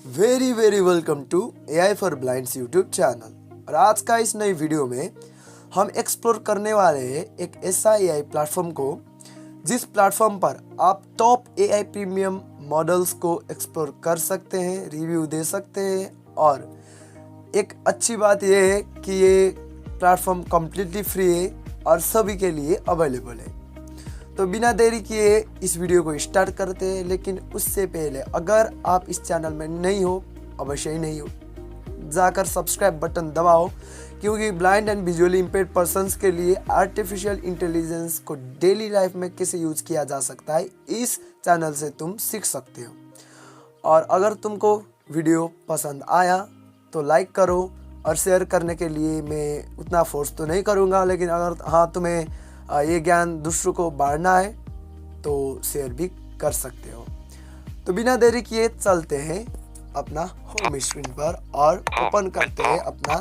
Very welcome to AI for blinds YouTube channel. और आज का इस नई वीडियो में हम एक्सप्लोर करने वाले हैं एक ऐसा AI प्लेटफॉर्म को जिस प्लेटफॉर्म पर आप टॉप AI प्रीमियम मॉडल्स को एक्सप्लोर कर सकते हैं, रिव्यू दे सकते हैं। और एक अच्छी बात यह है कि ये प्लेटफॉर्म कम्प्लीटली फ्री है और सभी के लिए अवेलेबल है। तो बिना देरी किए इस वीडियो को स्टार्ट करते हैं, लेकिन उससे पहले अगर आप इस चैनल में नहीं हो, अवश्य ही नहीं हो, जाकर सब्सक्राइब बटन दबाओ, क्योंकि blind and visually impaired persons के लिए आर्टिफिशियल इंटेलिजेंस को डेली लाइफ में कैसे यूज किया जा सकता है इस चैनल से तुम सीख सकते हो। और अगर तुमको वीडियो पसंद आया तो लाइक करो, और शेयर करने के लिए मैं उतना फोर्स तो नहीं करूँगा, लेकिन अगर हाँ तुम्हें ये ज्ञान दूसरों को बांटना है तो शेयर भी कर सकते हो। तो बिना देरी किए चलते हैं अपना होम स्क्रीन पर और ओपन करते हैं अपना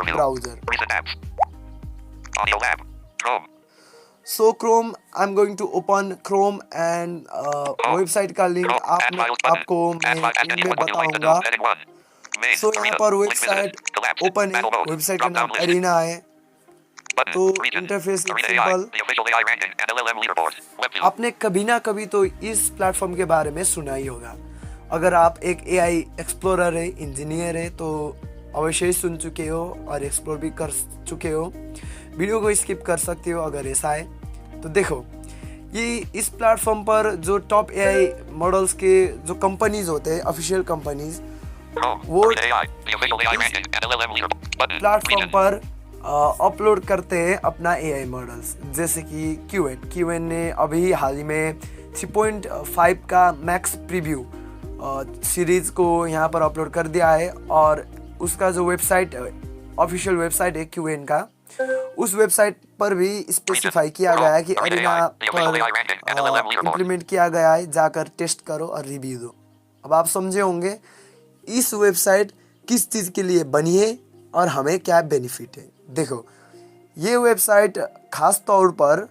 browser. So Chrome, I am going to open Chrome and website का लिंक आपको मैं इनमें बताऊंगा। सो यहाँ पर वेबसाइट ओपन है, वेबसाइट का नाम एरिना है। तो इंटरफेस सिंपल। आपने कभी ना कभी तो इस प्लेटफॉर्म के बारे में सुना ही होगा। अगर आप एक AI एक्सप्लोरर है, इंजीनियर है, तो अवश्य ही सुन चुके हो और एक्सप्लोर भी कर चुके हो। वीडियो को स्किप कर सकते हो अगर ऐसा है तो। देखो, ये इस प्लेटफॉर्म पर जो टॉप AI मॉडल्स के जो कंपनीज होते हैं, ऑफिशियल कंपनीज, वो प्लेटफॉर्म पर अपलोड करते हैं अपना AI मॉडल्स। जैसे कि क्यूएन ने अभी हाल ही में 3.5 का मैक्स प्रीव्यू सीरीज़ को यहाँ पर अपलोड कर दिया है। और उसका जो वेबसाइट, ऑफिशियल वेबसाइट है क्यूएन का, उस वेबसाइट पर भी स्पेसिफाई किया गया है कि एरिना पर इम्प्लीमेंट किया गया है, जाकर टेस्ट करो और रिव्यू दो। अब आप समझे होंगे इस वेबसाइट किस चीज़ के लिए बनी है और हमें क्या बेनिफिट है। देखो, ये वेबसाइट खास तौर पर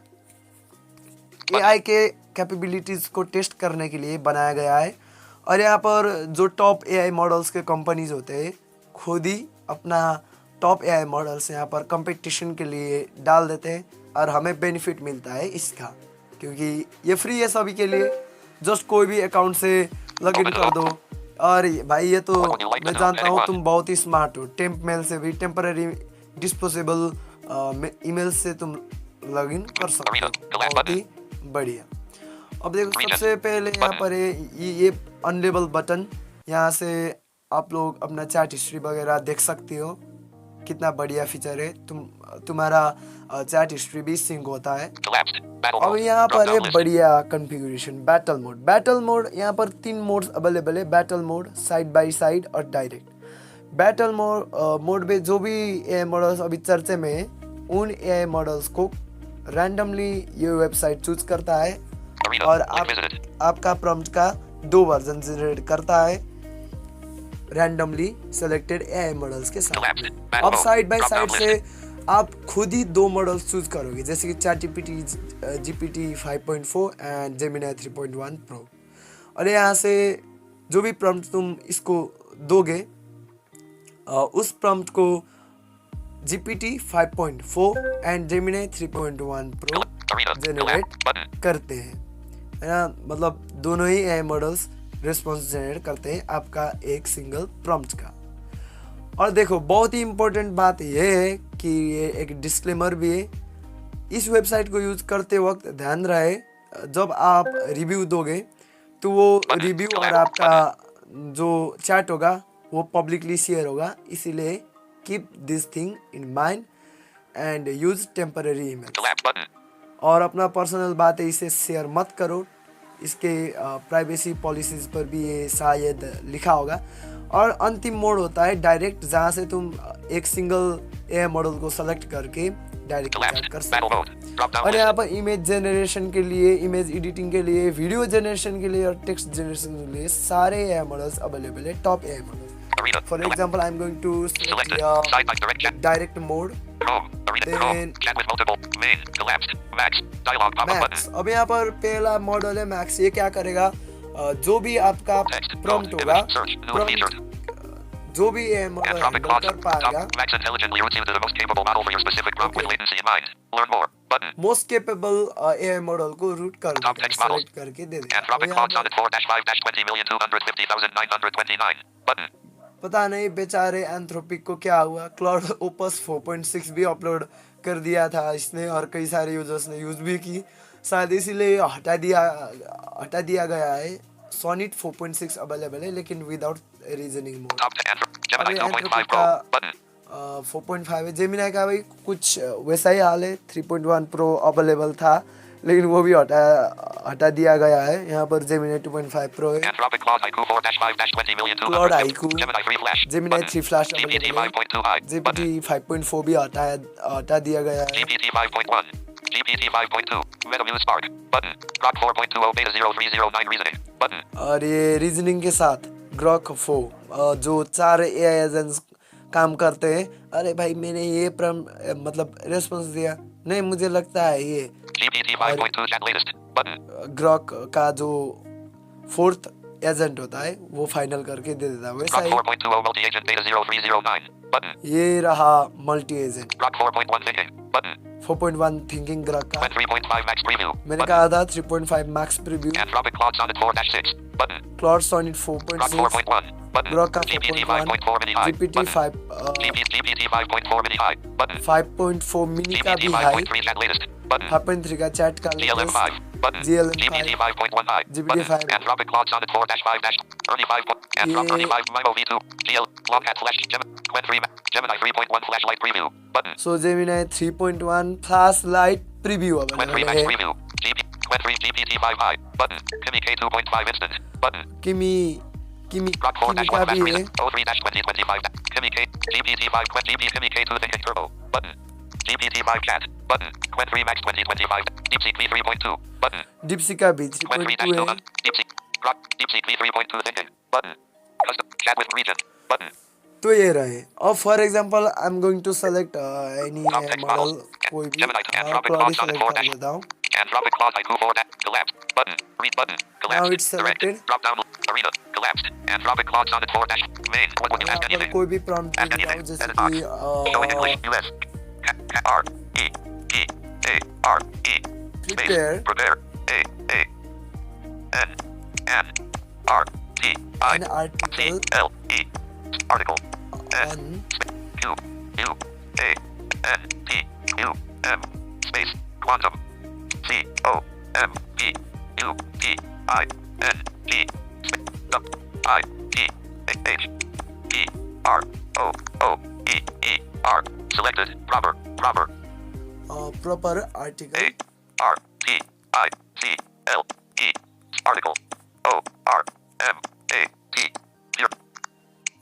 AI के कैपेबिलिटीज़ को टेस्ट करने के लिए बनाया गया है। और यहाँ पर जो टॉप AI मॉडल्स के कंपनीज होते हैं, खुद ही अपना टॉप AI मॉडल्स यहाँ पर कंपटीशन के लिए डाल देते हैं और हमें बेनिफिट मिलता है इसका, क्योंकि ये फ्री है सभी के लिए। जस्ट कोई भी अकाउंट से लॉगिन कर दो। और भाई, ये तो मैं जानता हूँ तुम बहुत ही स्मार्ट हो, टेम्प मेल से भी, टेम्पररी डिस्पोजेबल ईमेल से तुम लॉगिन कर सकते हो। बहुत ही बढ़िया। अब देखो, सबसे पहले यहाँ पर है ये अनलेबल बटन। यहाँ से आप लोग अपना चैट हिस्ट्री वगैरह देख सकते हो। कितना बढ़िया फीचर है, तुम्हारा चैट हिस्ट्री भी सिंक होता है। अब यहाँ पर है बढ़िया कॉन्फ़िगरेशन, बैटल मोड। यहाँ पर 3 मोड्स अवेलेबल है, battle mode, side by side और डायरेक्ट। बैटल मोड में जो भी AI मॉडल्स अभी चर्चे में है, उन AI मॉडल्स को रैंडमली ये वेबसाइट चूज करता है और आपका प्रॉम्प्ट का 2 वर्जन जनरेट करता है रैंडमली सेलेक्टेड AI मॉडल्स के साथ। अब साइड बाय साइड से आप खुद ही 2 मॉडल्स चूज करोगे, जैसे कि GPT 5.4 एंड Gemini 3.1 Pro। और यहाँ से जो भी प्रॉम्प्ट तुम इसको दोगे, उस प्रॉम्प्ट को GPT 5.4 and Gemini 3.1 Pro generate करते हैं, है ना। मतलब दोनों ही AI मॉडल्स रिस्पॉन्स जनरेट करते हैं आपका एक सिंगल प्रॉम्प्ट का। और देखो, बहुत ही इम्पोर्टेंट बात यह है कि ये एक डिस्क्लेमर भी है। इस वेबसाइट को यूज़ करते वक्त ध्यान रहे, जब आप रिव्यू दोगे तो वो रिव्यू और आपका जो चैट होगा वो पब्लिकली शेयर होगा। इसीलिए keep this thing in mind and use temporary email. और अपना पर्सनल बात है, इसे शेयर मत करो। इसके प्राइवेसी पॉलिसीज़ पर भी ये शायद लिखा होगा। और अंतिम मोड होता है डायरेक्ट, जहाँ से तुम एक सिंगल AI मॉडल को सेलेक्ट करके डायरेक्ट चैट कर सकते हो। और यहाँ पर इमेज जनरेशन के लिए, इमेज एडिटिंग के लिए, वीडियो जनरेशन के लिए और टेक्स्ट जनरेशन के लिए सारे AI मॉडल्स अवेलेबल है, top AI models. For example, I am going to direct mode, then max. अब यहाँ पर पहला मॉडल है मैक्स। ये क्या करेगा, जो भी आपका Text. Prompt Note. होगा, Image. Search. New featured. जो भी AI model Anthropic handle Claude. कर पाएगा, Max intelligently routes you to the most capable model for your specific prompt with Okay. latency in mind. Learn more. Button. Most capable AI model को root कर Top देगा, text models. Select करके दे देगा। अब Anthropic यहाँ Claude पर Sonnet 4-5-20,250,929. Button. पता नहीं बेचारे एंथ्रोपिक को क्या हुआ, क्लाउड ओपस 4.6 भी अपलोड कर दिया था इसने और कई सारे यूजर्स ने यूज भी की, शायद इसीलिए हटा दिया गया है। सोनिट 4.6 अवेलेबल है लेकिन without reasoning mode. Top Gemini 2.5 Pro. Button. 4.5 है। जेमिनाई का भी कुछ वैसा ही हाल है, 3.1 प्रो अवेलेबल था लेकिन वो भी हटा दिया गया है। यहाँ पर जेमिनाई 2.5 प्रो है, Anthropic Claude IQ 4-5-20,250,000. Cloud IQ, Gemini 3 Flash. Gemini 3 flash GPT available है, 5.2i. GPT 5.4 भी हटा दिया गया है। GPT 5.1. GPT 5.2. MetaMuse Spark. Button. Grok 4.20 Beta 0309 Reasoning. Button. और ये रीजनिंग के साथ ग्रॉक 4 जो 4 AI एजेंट्स काम करते हैं। अरे भाई मैंने ये मतलब रेस्पॉन्स दिया, नहीं मुझे लगता है ये GPT 5.2 Chat Latest. Button. Grok का जो 4th एजेंट होता है वो फाइनल करके दे देता है। वैसा Grok ही 4.20 Multi-Agent Beta 0309. Button. ये रहा multi agent. Grok 4.1 Thinking. Button. 4.1 thinking Grok का 3.5 Max Preview. मैंने Button. कहा था 3.5 max preview. Anthropic Claude Sonnet 4-6. Button. Claude Sonnet Grok 4.6, 4.1. Button. Grok का GPT 4.1, 5.4 Mini High. GPT Button. 5 GPT 5.4 Mini High. Button. 5.4 mini का GPT भी high, 5.3 Chat Latest. Button. 5.3 का chat का GLM latest, 5. Button. GLM GPT 5, 5.1 High. GPT Button. 5, Anthropic Claude Sonnet 4-5 Ernie 5. Anthropic Ernie 5 Mimo V2. GL. Longcat Flash. Gemini 3.1 Flashlight Preview. Button. So Gemini 3.1 flash lite preview Qwen 3 available Max है। Preview. Qwen 3 GPT 5 High. Button. Kimi K 2.5 Instant. Button. किमी Grok का 4-1 Flash भी है। Reason. 03-2025. Kimi K. GPT 5 Qwen GPT Kimi K 2 Thinking Turbo. Button. GPT 5 Chat. Button. Qwen 3 Max 2025. DeepSeek V 3.2. Button. डिप्सी का भी Qwen 3.2 है। 3-2. DeepSeek. Grok. DeepSeek V 3.2 Thinking. Button. Custom chat with region. Button. तो ये रहे। और for example I am going to select any Top text model, models. कोई भी Gemini Anthropic Claude Claude Sonnet select 4 कर देता हूँ। Anthropic Claude IQ 4 collapsed. Button. Read button. Collapsed. it's selected. Directed. Drop down. Arena. Collapsed. Anthropic Claude Sonnet 4 main. What would you यहाँ ask पर anything? कोई भी prompt दे Ask देता हूँ anything. जैसे Edit box. Showing English. कि US. R. E. E. A. R. E. Space. Prepare. Prepare. A. A. N. N. R. T. I. an C. article L. E. Article. N. on Q. U. A. N. T. U. M. Space. Quantum. C. O. M. P. U. P. I. N. G. W. I. T. H. E. R. O. O. E. E. R. Selected. Proper. Proper. Proper article A. R. T. I. C. L. E. Article. O. R. M. A. T. Zero.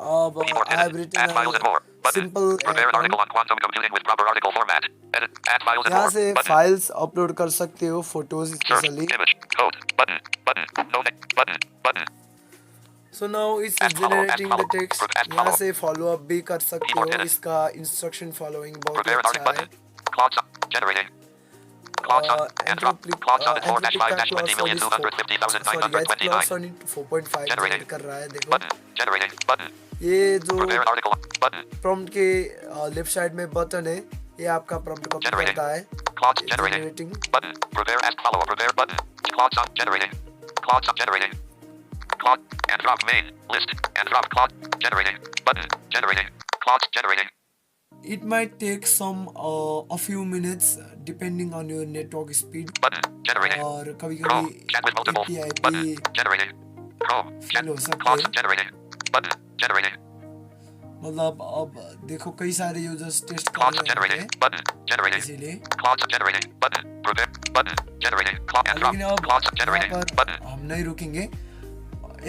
अब Be more I have tenant. Add files and written more. Button. Simple Prepare an article on quantum computing with proper article format. Edit. Add files and यहाँ more. से Button. Files upload कर सकते हो, photos Search. Specially. Image. Code. Button. Button. No next. Button. Button. So now it's Add follow. Add generating the follow. Text. Add यहाँ follow. से follow up भी कर सकते Keyboard हो, edit. इसका इंस्ट्रक्शन फॉलोइंग बहुत ही Prepare an अच्छा article. है। Button. Claude generating. Claude Anthropic. Claude Sonnet 4-5-20,250,929. Claude Sonnet 4.5 Generating. कर रहा है, देखो Button. Generating. Button. ये जो Prepare an article. Button. Prompt के लेफ्ट साइड में बटन है, ये आपका प्रॉम्प्ट कॉपी Generating. करता है। Claude It's generating. generating. Button. Prepare as follow. Prepare button. Claude generating. Claude generating. Claude Anthrop main list. Anthrop Claude generating. Button. Generating. Claude generating. It might take some a few minutes depending on your network speed Button. Generating. और Chrome. कभी-कभी Chat with multiple. API Button. भी Generating. Chrome. Chat. fail हो सकते Claude हैं। generating. Button. Generating. मतलब अब देखो कई सारे यूजर्स टेस्ट कर Claude रहे generating. हैं Button. Generating. इसीलिए। Claude generating. Button. Prepare. Button. Generating. Claude लेकिन Anthrop. अब Claude यहाँ generating. पर Button. हम नहीं रुकेंगे,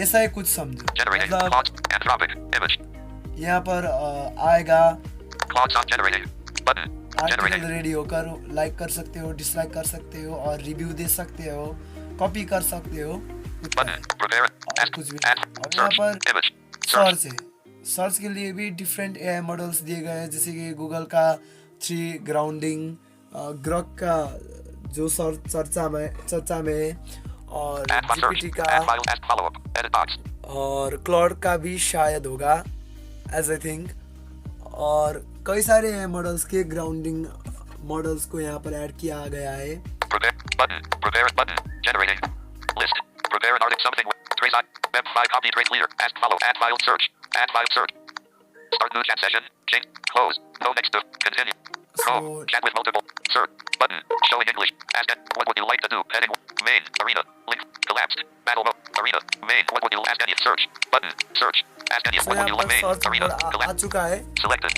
ऐसा ही कुछ समझो। Generating. मतलब Claude Anthropic. Image. यहाँ पर आएगा Claude generating. Button. Article Generating. Ready होकर लाइक कर सकते हो, डिसलाइक कर सकते हो और रिव्यू दे सकते हो, कॉपी कर सकते हो, कुछ Button. नहीं, Prepare. और Add. कुछ भी Add. नहीं। और यहाँ Search. पर Image. Search. सर्च है, सर्च के लिए भी डिफरेंट AI मॉडल्स दिए गए हैं, जैसे कि गूगल का 3 ग्राउंडिंग, ग्रॉक का जो चर्चा में है, और Add file search. जीपीटी का Add file. Add follow-up. Edit box. और क्लॉड का भी शायद होगा एज आई थिंक। और कई सारे हैं मॉडल्स के, ग्राउंडिंग मॉडल्स को यहाँ पर ऐड किया गया है। Prepare button. Prepare button. Generating. List. Prepare an article something with trace on. Web 5 copy trace clear. Add follow. Add file search. Add file search. Start new chat session. Change. Close. No next to. Continue. Chrome. Chat with multiple. Search. Button. Show in English. Ask what would you like to do? Heading. Main. Arena. Link. Collapsed. Battle mode. Arena. Main. What would you ask any? Search. Button. Search. Ask any. What would you like? Main. Arena. Uh Collapsed. चुका है। Selected.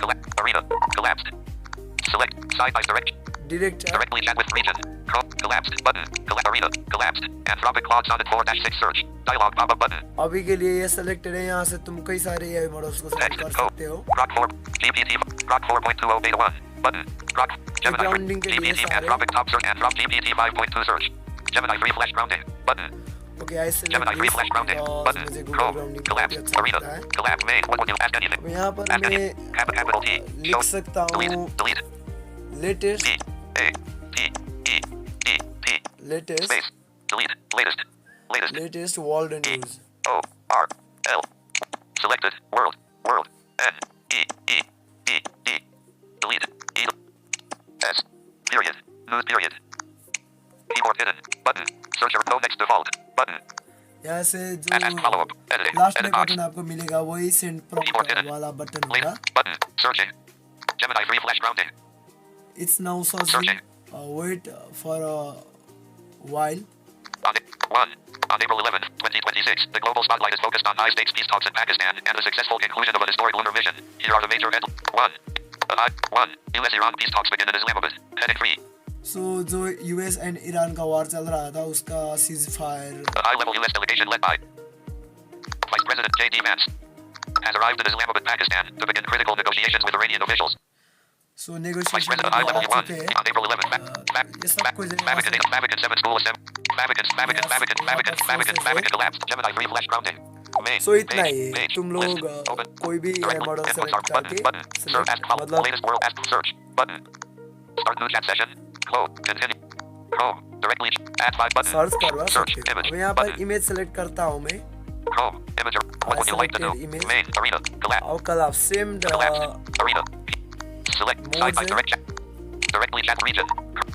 Arena. Collapsed. Select. Side by direct. Direct है। Directly chat with region. Chrome. Collapsed. Button. Arena. Collapsed. Anthropic Claude Sonnet 4-6 search. Dialog pop-up button. अभी के लिए ये selected है, यहाँ से तुम कई सारे AI मॉडल्स को सेलेक्ट कर Text. Code. सकते हो। Grok 4. GPT. Grok 4.20 beta 1. Button. Grok. Gemini. Grounding के लिए GPT. सारे। Anthropic top search. Anthropic GPT 5.2 search. Gemini 3 flash grounding. Button. Okay I Gemini 3 flash select grounding. और Button. मुझे Google Chrome. Grounding बहुत Collapse. ही अच्छा Arena. लगता है। Collapse. Main. What would you ask anything? अब यहाँ पर Ask मैं anything. Capital T. लिख Show. सकता Delete. हूँ Delete. Latest D. A. T. E. E. T. Latest Space. Delete. Latest. Latest. Latest world E. News. O. R. L. Selected. World. World. N. E. E. E. E. Delete. E. S. Period. News period. Keyboard hidden. Button. Searcher. No next default. Button. यहाँ से Add follow-up. जो Editing. Last में Edit box. Button आपको मिलेगा वही send Keyboard prompt hidden. वाला button होगा। Latest. Button. Searching. Gemini 3 flash grounding. It's now searching, Searching. Wait for a while। On April 11, 2026, the global spotlight is focused on high-stakes peace talks in Pakistan and the successful conclusion of an historic lunar mission. Here are the major headlines. 1. US-Iran peace talks begin in Islamabad. Heading 3. सो जो US and Iran का वार चल रहा था उसका cease fire A high-level U.S. delegation led by Vice President J.D. Vance has arrived in Islamabad, Pakistan, to begin critical negotiations with Iranian officials. So Vice negotiation President आ high-level चुके U.S. हैं। on April 11. ये सब कुछ है यहाँ से। Fabricant 7 school assembly. Fabricant collapsed. Gemini 3 flash grounding. Main. सो इतना ही है। Page. तुम लोग List. Open. कोई भी Directly. Model Input select start. करके Button. Search. Ask follow. मतलब Latest world. Ask search. Button. Start new chat session. Close. Continue. Chrome. Directly. Add 5 button. Search करवा Search. सकते हो। Image. अब यहाँ पर Button. इमेज सेलेक्ट करता हूँ मैं Chrome. Imager. What would you like to do? selected image. Main. Arena. Collapse. और कल आप same Collapse. Arena. Select. Modes Side by है। direct chat. Directly chat region.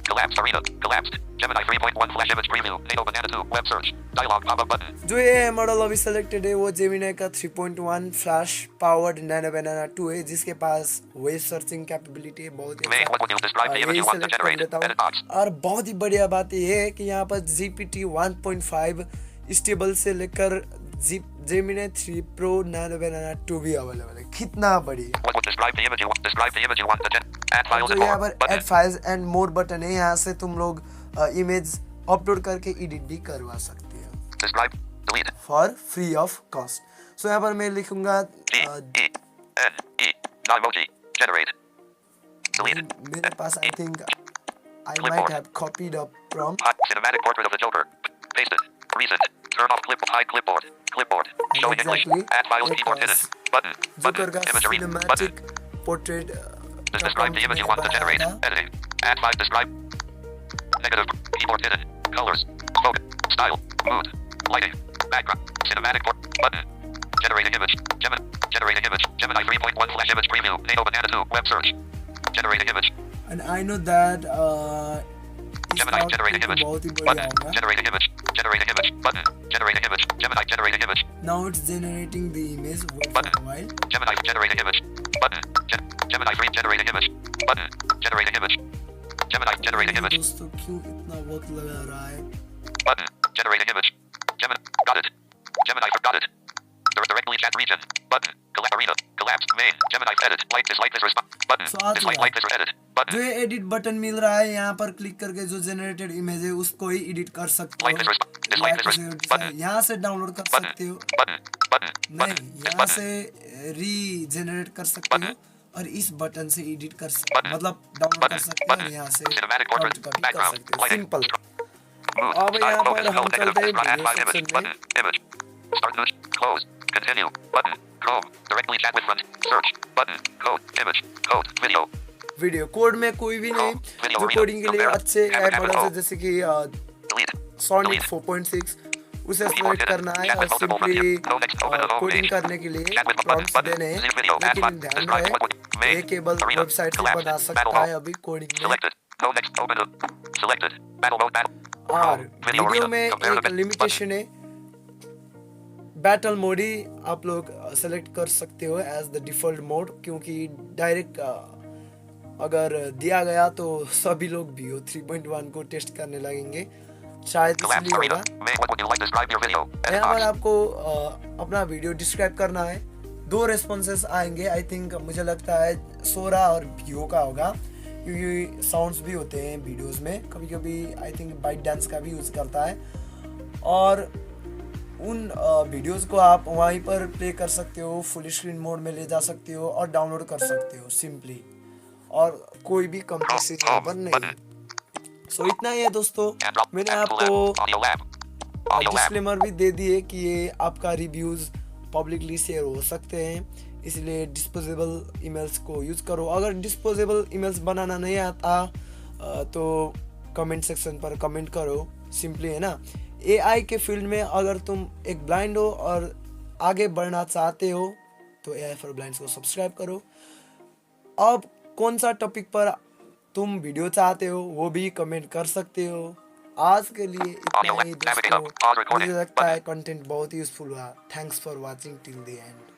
Collapse. Arena. Collapsed. Gemini 3.1 flash image preview. NATO Banana 2. Web search. Dialog pop-up button. जो ये model अभी selected है वो Gemini का 3.1 फ्लैश पावर्ड नैनो बनाना 2 है जिसके पास web searching capability है बहुत ही Main. What would you describe the image you want to select कर generate? लेता Edit box. हूँ। और बहुत ही बढ़िया बात ये है कि यहाँ पर GPT 1.5 स्टेबल से लेकर जेमिनी 3 प्रो नैनो बनाना 2 भी अवेलेबल है। कितना बढ़िया। What would describe the image you want? Describe the image you want to add files तो and यहाँ more. पर Button. Add files and more button है, यहाँ से तुम लोग इमेज अपलोड करके एडिट भी करवा सकते हो Describe. Delete. For free of cost. So यहाँ पर मैं लिखूंगा G E N E. Emoji. Generate. Delete. मेरे पास I think I might have copied a prompt Hot cinematic portrait of the Joker. Paste it. Recent. Turn off clip. Hide clipboard. Clipboard. Showing English. Exactly. Add files. It Keyboard was hidden. Button. Joker Button. का Image arena. Button. Cinematic portrait Describe the image you want to generate. Editing. Add 5. Describe. Negative. Keyboard hidden. Colors. Focus. Style. Mood. Lighting. Background. Cinematic port. Button. Generating image. Generating image. Gemini 3.1 flash image preview. NATO Banana 2. Web search. Generating image. And I know that Gemini generating image. बहुत ही बढ़िया Button. होगा। Generating image. Generating image. Button. Generating image. Gemini generating image. Now it's generating the image wait for a while. Gemini generating image. Button. Gemini 3 generating image. Button. Generating image. Gemini generating image. दोस्तों क्यों इतना वक्त लगा रहा है? Button. Generating image. Gemini. Got it. Gemini got it. Directly chat region. Button. Collapse arena. Collapse. Main. Gemini edit. Like this response. Button. So, Dislike like this edit. जो Button. ये edit button मिल रहा है यहाँ पर click करके जो generated image है उसको ही एडिट कर सकते Like this हो। response. Dislike this Like response. this Button. यहाँ से डाउनलोड कर Button. सकते हो। Button. Button. नहीं, Button. यहाँ Button. से रीजेनरेट कर सकते हो Button. और इस बटन से एडिट कर सकते Button. मतलब डाउनलोड कर Button. सकते हो और Button. यहाँ से Cinematic portrait. कॉपी कर Background. सकते हो। Lighting. सिंपल। Mood. अब Style. यहाँ पर Focus. हम No negative. चलते हैं Add वीडियो 5 image. सेक्शन में। Button. Image. Start news. Close. Continue. Button. Chrome. Directly chat with front. Search. Button. Code. Image. Code. Video. Video code में कोई भी नहीं, Video जो arena. कोडिंग के लिए Compare. अच्छे Have ऐप मॉडल्स है capital. जैसे कि Delete. Sonic 4.6 उसे सेलेक्ट करना है और सिंपली कोडिंग करने के लिए प्रॉम्प्ट्स देने हैं, लेकिन ध्यान रहे ये केवल वेबसाइट से बना सकता है अभी कोडिंग में। और वीडियो में एक लिमिटेशन है, बैटल मोड ही आप लोग सेलेक्ट कर सकते हो एज द डिफॉल्ट मोड, क्योंकि डायरेक्ट अगर दिया गया तो सभी लोग BO 3.1 को टेस्ट करने लगेंगे, शायद इसलिए होगा। यहाँ पर आपको अपना वीडियो डिस्क्राइब करना है, 2 रेस्पॉन्सेस आएंगे, आई थिंक मुझे लगता है सोरा और BO का होगा, क्योंकि साउंड्स भी होते हैं वीडियोस में, कभी कभी आई थिंक बाइट डांस का भी यूज़ करता है। और उन वीडियोस को आप वहीं पर प्ले कर सकते हो, फुल स्क्रीन मोड में ले जा सकते हो और डाउनलोड कर सकते हो सिंपली, और कोई भी कंपल्सरी यहाँ पर नहीं। सो इतना ही है दोस्तों, मैंने आपको डिस्क्लेमर भी दे दिए कि ये आपका रिव्यूज़ पब्लिकली शेयर हो सकते हैं, इसलिए डिस्पोजेबल ईमेल्स को यूज़ करो। अगर डिस्पोजेबल ईमेल्स बनाना नहीं आता तो कमेंट सेक्शन पर कमेंट करो, सिंपली, है ना। AI के फील्ड में अगर तुम एक ब्लाइंड हो और आगे बढ़ना चाहते हो तो AI फॉर ब्लाइंड्स को सब्सक्राइब करो। अब कौन सा टॉपिक पर तुम वीडियो चाहते हो वो भी कमेंट कर सकते हो। आज के लिए इतना ही दोस्तों, मुझे लगता है कंटेंट बहुत यूजफुल हुआ। Thanks for watching till the end.